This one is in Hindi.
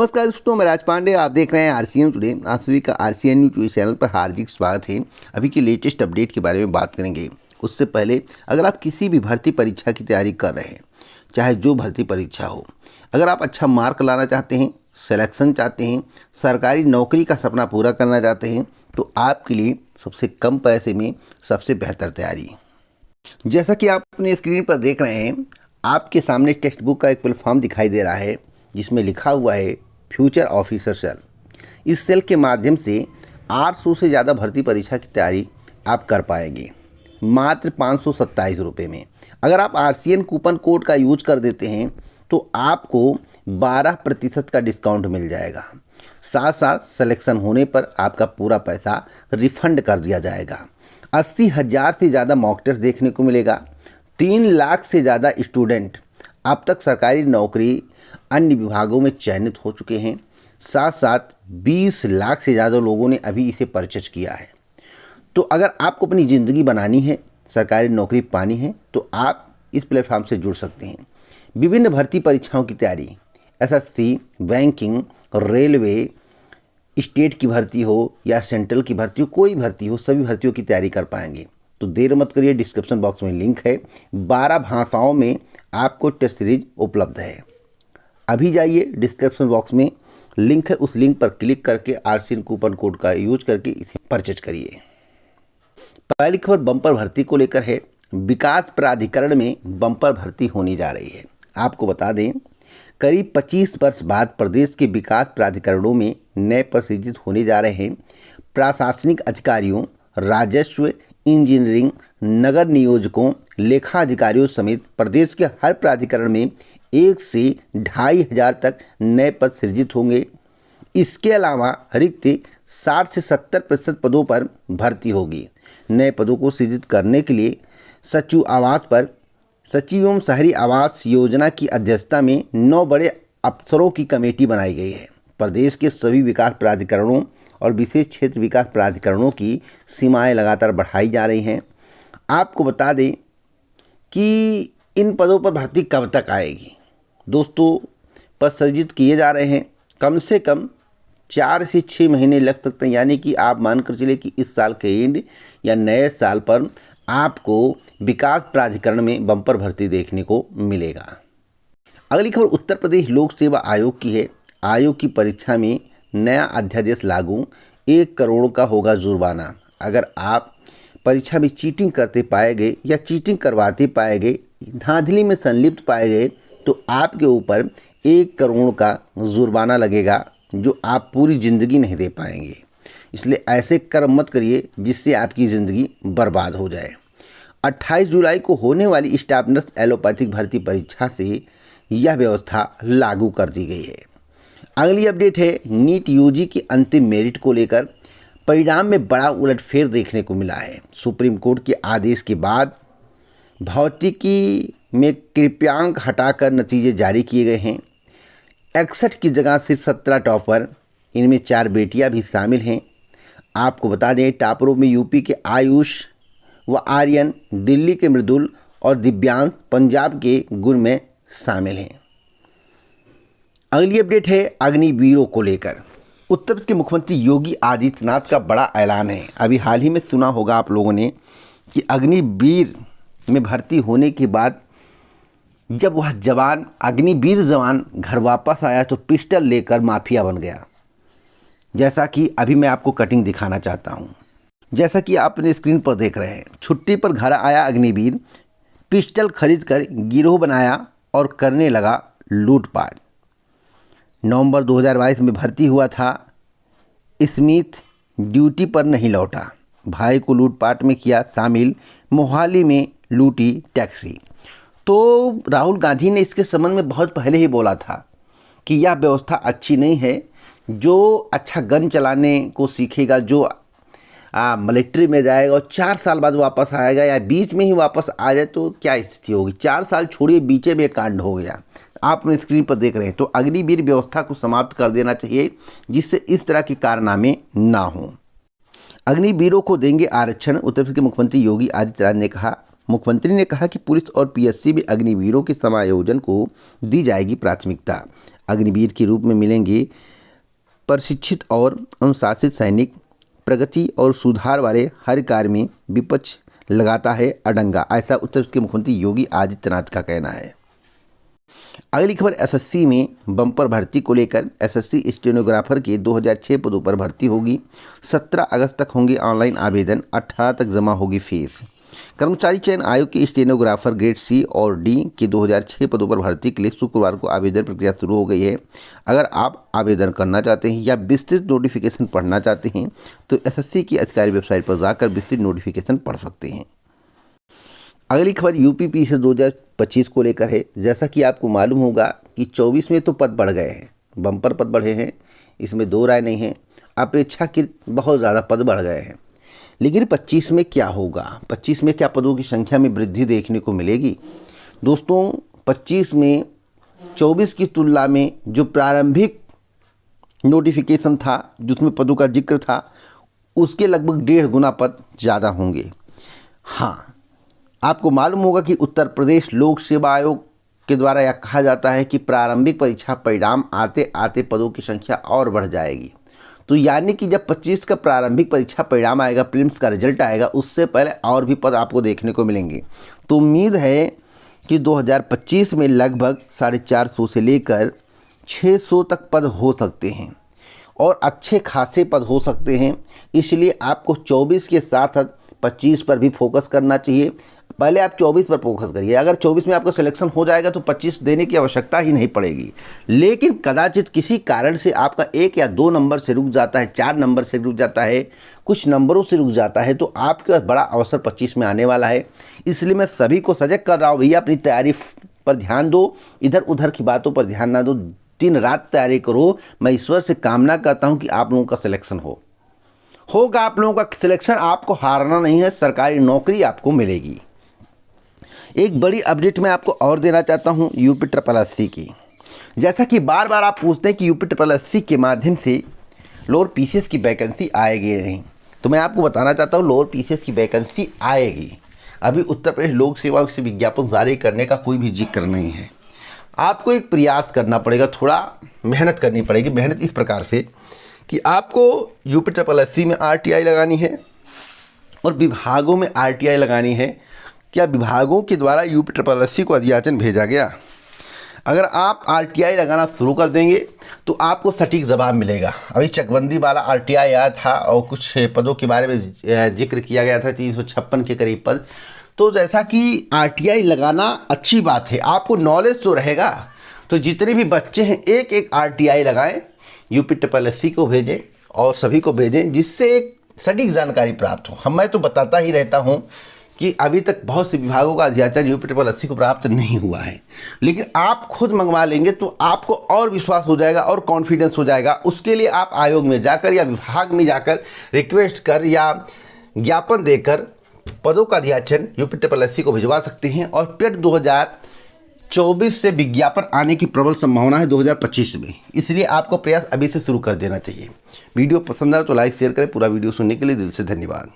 नमस्कार दोस्तों, मैं राज पांडे। आप देख रहे हैं आरसीएन टुडे। आप सभी का आरसीएन न्यूज़ चैनल पर हार्दिक स्वागत है। अभी की लेटेस्ट अपडेट के बारे में बात करेंगे। उससे पहले अगर आप किसी भी भर्ती परीक्षा की तैयारी कर रहे हैं, चाहे जो भर्ती परीक्षा हो, अगर आप अच्छा मार्क लाना चाहते हैं, सिलेक्शन चाहते हैं, सरकारी नौकरी का सपना पूरा करना चाहते हैं, तो आपके लिए सबसे कम पैसे में सबसे बेहतर तैयारी। जैसा कि आप अपने स्क्रीन पर देख रहे हैं, आपके सामने टेक्स्ट बुक का एक प्लेटफॉर्म दिखाई दे रहा है जिसमें लिखा हुआ है फ्यूचर ऑफिसर सेल। इस सेल के माध्यम से 800 से ज़्यादा भर्ती परीक्षा की तैयारी आप कर पाएंगे मात्र 527 रुपये में। अगर आप आरसीएन कूपन कोड का यूज कर देते हैं तो आपको 12% का डिस्काउंट मिल जाएगा। साथ साथ सिलेक्शन होने पर आपका पूरा पैसा रिफंड कर दिया जाएगा। 80,000 से ज़्यादा मॉक टेस्ट देखने को मिलेगा। 3 लाख से ज़्यादा स्टूडेंट अब तक सरकारी नौकरी अन्य विभागों में चयनित हो चुके हैं। साथ साथ 20 लाख से ज़्यादा लोगों ने अभी इसे परचेज किया है। तो अगर आपको अपनी ज़िंदगी बनानी है, सरकारी नौकरी पानी है, तो आप इस प्लेटफॉर्म से जुड़ सकते हैं। विभिन्न भर्ती परीक्षाओं की तैयारी, एसएससी, बैंकिंग, रेलवे, स्टेट की भर्ती हो या सेंट्रल की भर्ती हो, कोई भर्ती हो, सभी भर्तियों की तैयारी कर पाएंगे। तो देर मत करिए, डिस्क्रिप्शन बॉक्स में लिंक है। 12 भाषाओं में आपको टेस्ट सीरीज उपलब्ध है। अभी जाइए, डिस्क्रिप्शन बॉक्स में लिंक है, उस लिंक पर क्लिक करके आरसीएन कूपन कोड का यूज करके इसे परचेज करिए। पहली खबर बम्पर भर्ती को लेकर है। विकास प्राधिकरण में बम्पर भर्ती होने जा रही है। आपको बता दें, करीब 25 वर्ष बाद प्रदेश के विकास प्राधिकरणों में नए पद सृजित होने जा रहे हैं। प्रशासनिक अधिकारियों, राजस्व, इंजीनियरिंग, नगर नियोजकों, लेखा अधिकारियों समेत प्रदेश के हर प्राधिकरण में 1 से 2,500 तक नए पद सृजित होंगे। इसके अलावा रिक्त 60 से 70% पदों पर भर्ती होगी। नए पदों को सृजित करने के लिए सचिव आवास पर सचिव एवं शहरी आवास योजना की अध्यक्षता में 9 बड़े अफसरों की कमेटी बनाई गई है। प्रदेश के सभी विकास प्राधिकरणों और विशेष क्षेत्र विकास प्राधिकरणों की सीमाएं लगातार बढ़ाई जा रही हैं। आपको बता दें कि इन पदों पर भर्ती कब तक आएगी। दोस्तों, पद सृजित किए जा रहे हैं। कम से कम 4 से 6 महीने लग सकते हैं, यानी कि आप मानकर चलिए कि इस साल के एंड या नए साल पर आपको विकास प्राधिकरण में बम्पर भर्ती देखने को मिलेगा। अगली खबर उत्तर प्रदेश लोक सेवा आयोग की है। आयोग की परीक्षा में नया अध्यादेश लागू। 1 करोड़ का होगा जुर्माना। अगर आप परीक्षा में चीटिंग करते पाए गए या चीटिंग करवाते पाए गए, धांधली में संलिप्त पाए गए, तो आपके ऊपर 1 करोड़ का जुर्माना लगेगा, जो आप पूरी ज़िंदगी नहीं दे पाएंगे। इसलिए ऐसे कर्म मत करिए जिससे आपकी ज़िंदगी बर्बाद हो जाए। 28 जुलाई को होने वाली स्टाफ नर्स एलोपैथिक भर्ती परीक्षा से यह व्यवस्था लागू कर दी गई है। अगली अपडेट है नीट यूजी की अंतिम मेरिट को लेकर। परिणाम में बड़ा उलटफेर देखने को मिला है। सुप्रीम कोर्ट के आदेश के बाद भौतिकी में कृपांक हटाकर नतीजे जारी किए गए हैं। 61 की जगह सिर्फ 17 टॉपर, इनमें 4 बेटियां भी शामिल हैं। आपको बता दें, टॉपरों में यूपी के आयुष व आर्यन, दिल्ली के मृदुल और दिव्यांश, पंजाब के गुण में शामिल हैं। अगली अपडेट है अग्निवीरों को लेकर। उत्तर प्रदेश के मुख्यमंत्री योगी आदित्यनाथ का बड़ा ऐलान है। अभी हाल ही में सुना होगा आप लोगों ने कि अग्निवीर में भर्ती होने के बाद जब वह जवान, अग्निवीर जवान घर वापस आया तो पिस्टल लेकर माफिया बन गया। जैसा कि अभी मैं आपको कटिंग दिखाना चाहता हूं। जैसा कि आप अपने स्क्रीन पर देख रहे हैं, छुट्टी पर घर आया अग्निवीर, पिस्टल खरीदकर गिरोह बनाया और करने लगा लूटपाट। नवंबर 2022 में भर्ती हुआ था। स्मिथ ड्यूटी पर नहीं लौटा, भाई को लूटपाट में किया शामिल, मोहाली में लूटी टैक्सी। तो राहुल गांधी ने इसके संबंध में बहुत पहले ही बोला था कि यह व्यवस्था अच्छी नहीं है। जो अच्छा गन चलाने को सीखेगा, जो मिलिट्री में जाएगा और 4 साल बाद वापस आएगा या बीच में ही वापस आ जाए तो क्या स्थिति होगी। 4 साल छोड़िए, बीचे में कांड हो गया। आप अपने स्क्रीन पर देख रहे हैं। तो अग्निवीर व्यवस्था को समाप्त कर देना चाहिए जिससे इस तरह के कारनामे ना हों। अग्निवीरों को देंगे आरक्षण। उत्तर प्रदेश के मुख्यमंत्री योगी आदित्यनाथ ने कहा। मुख्यमंत्री ने कहा कि पुलिस और पीएससी में अग्निवीरों के समायोजन को दी जाएगी प्राथमिकता। अग्निवीर के रूप में मिलेंगे। प्रशिक्षित और अनुशासित सैनिक प्रगति और सुधार वाले हर कार्य में विपक्ष लगाता है अडंगा, ऐसा उत्तर प्रदेश के मुख्यमंत्री योगी आदित्यनाथ का कहना है। अगली खबर एसएससी में बम्पर भर्ती को लेकर। एसएससी स्टेनोग्राफर के 2006 पदों पर भर्ती होगी। 17 अगस्त तक होंगे ऑनलाइन आवेदन, 18 तक जमा होगी फीस। कर्मचारी चयन आयोग के स्टेनोग्राफर ग्रेड सी और डी के 2006 पदों पर भर्ती के लिए शुक्रवार को आवेदन प्रक्रिया शुरू हो गई है। अगर आप आवेदन करना चाहते हैं या विस्तृत नोटिफिकेशन पढ़ना चाहते हैं तो एसएससी की आधिकारिक वेबसाइट पर जाकर विस्तृत नोटिफिकेशन पढ़ सकते हैं। अगली खबर यूपीपीएससी 2025 को लेकर है। जैसा कि आपको मालूम होगा कि 24 में तो पद बढ़ गए हैं, बम्पर पद बढ़े हैं, इसमें दो राय नहीं है। अपेक्षाकृत बहुत ज़्यादा पद बढ़ गए हैं, लेकिन 25 में क्या होगा? 25 में क्या पदों की संख्या में वृद्धि देखने को मिलेगी? दोस्तों 25 में 24 की तुलना में जो प्रारंभिक नोटिफिकेशन था, जिसमें पदों का जिक्र था, उसके लगभग 1.5 गुना पद ज़्यादा होंगे। हाँ, आपको मालूम होगा कि उत्तर प्रदेश लोक सेवा आयोग के द्वारा यह कहा जाता है कि प्रारंभिक परीक्षा परिणाम आते आते पदों की संख्या और बढ़ जाएगी। तो यानी कि जब 25 का प्रारंभिक परीक्षा परिणाम आएगा, प्रीलिम्स का रिजल्ट आएगा, उससे पहले और भी पद आपको देखने को मिलेंगे। तो उम्मीद है कि 2025 में लगभग 450 से लेकर 600 तक पद हो सकते हैं और अच्छे खासे पद हो सकते हैं। इसलिए आपको 24 के साथ 25 पर भी फोकस करना चाहिए। पहले आप 24 पर फोकस करिए। अगर 24 में आपका सिलेक्शन हो जाएगा तो 25 देने की आवश्यकता ही नहीं पड़ेगी। लेकिन कदाचित किसी कारण से आपका 1 या 2 नंबर से रुक जाता है, 4 नंबर से रुक जाता है, कुछ नंबरों से रुक जाता है, तो आपके पास बड़ा अवसर 25 में आने वाला है। इसलिए मैं सभी को सजग कर रहा हूँ, भैया अपनी तैयारी पर ध्यान दो, इधर उधर की बातों पर ध्यान ना दो, दिन रात तैयारी करो। मैं ईश्वर से कामना करता हूँ कि आप लोगों का सिलेक्शन होगा। आप लोगों का सिलेक्शन, आपको हारना नहीं है, सरकारी नौकरी आपको मिलेगी। एक बड़ी अपडेट मैं आपको और देना चाहता हूं यूपीएससी की। जैसा कि बार बार आप पूछते हैं कि यूपीएससी के माध्यम से लोअर पीसीएस की वैकेंसी आएगी नहीं, तो मैं आपको बताना चाहता हूं लोअर पीसीएस की वैकेंसी आएगी। अभी उत्तर प्रदेश लोक सेवा आयोग से विज्ञापन जारी करने का कोई भी जिक्र नहीं है। आपको एक प्रयास करना पड़ेगा, थोड़ा मेहनत करनी पड़ेगी। मेहनत इस प्रकार से कि आपको यूपीएससी में आरटीआई लगानी है और विभागों में आरटीआई लगानी है। क्या विभागों के द्वारा यूपीएससी को अध्याचन भेजा गया? अगर आप आरटीआई लगाना शुरू कर देंगे तो आपको सटीक जवाब मिलेगा। अभी चकबंदी वाला आरटीआई आया था और कुछ पदों के बारे में जिक्र किया गया था, 356 के करीब पद। तो जैसा कि आरटीआई लगाना अच्छी बात है, आपको नॉलेज तो रहेगा। तो जितने भी बच्चे हैं एक एक आरटीआई लगाएं, यूपीएससी को भेजें और सभी को भेजें, जिससे एक सटीक जानकारी प्राप्त हो। मैं तो बताता ही रहता हूँ कि अभी तक बहुत से विभागों का अध्याचन यूपीएससी को प्राप्त नहीं हुआ है, लेकिन आप खुद मंगवा लेंगे तो आपको और विश्वास हो जाएगा और कॉन्फिडेंस हो जाएगा। उसके लिए आप आयोग में जाकर या विभाग में जाकर रिक्वेस्ट कर या ज्ञापन देकर पदों का अध्याचन यूपीएससी को भिजवा सकते हैं। और पेट 2024 से विज्ञापन आने की प्रबल संभावना है 2025 में, इसलिए आपको प्रयास अभी से शुरू कर देना चाहिए। वीडियो पसंद आए तो लाइक शेयर करें। पूरा वीडियो सुनने के लिए दिल से धन्यवाद।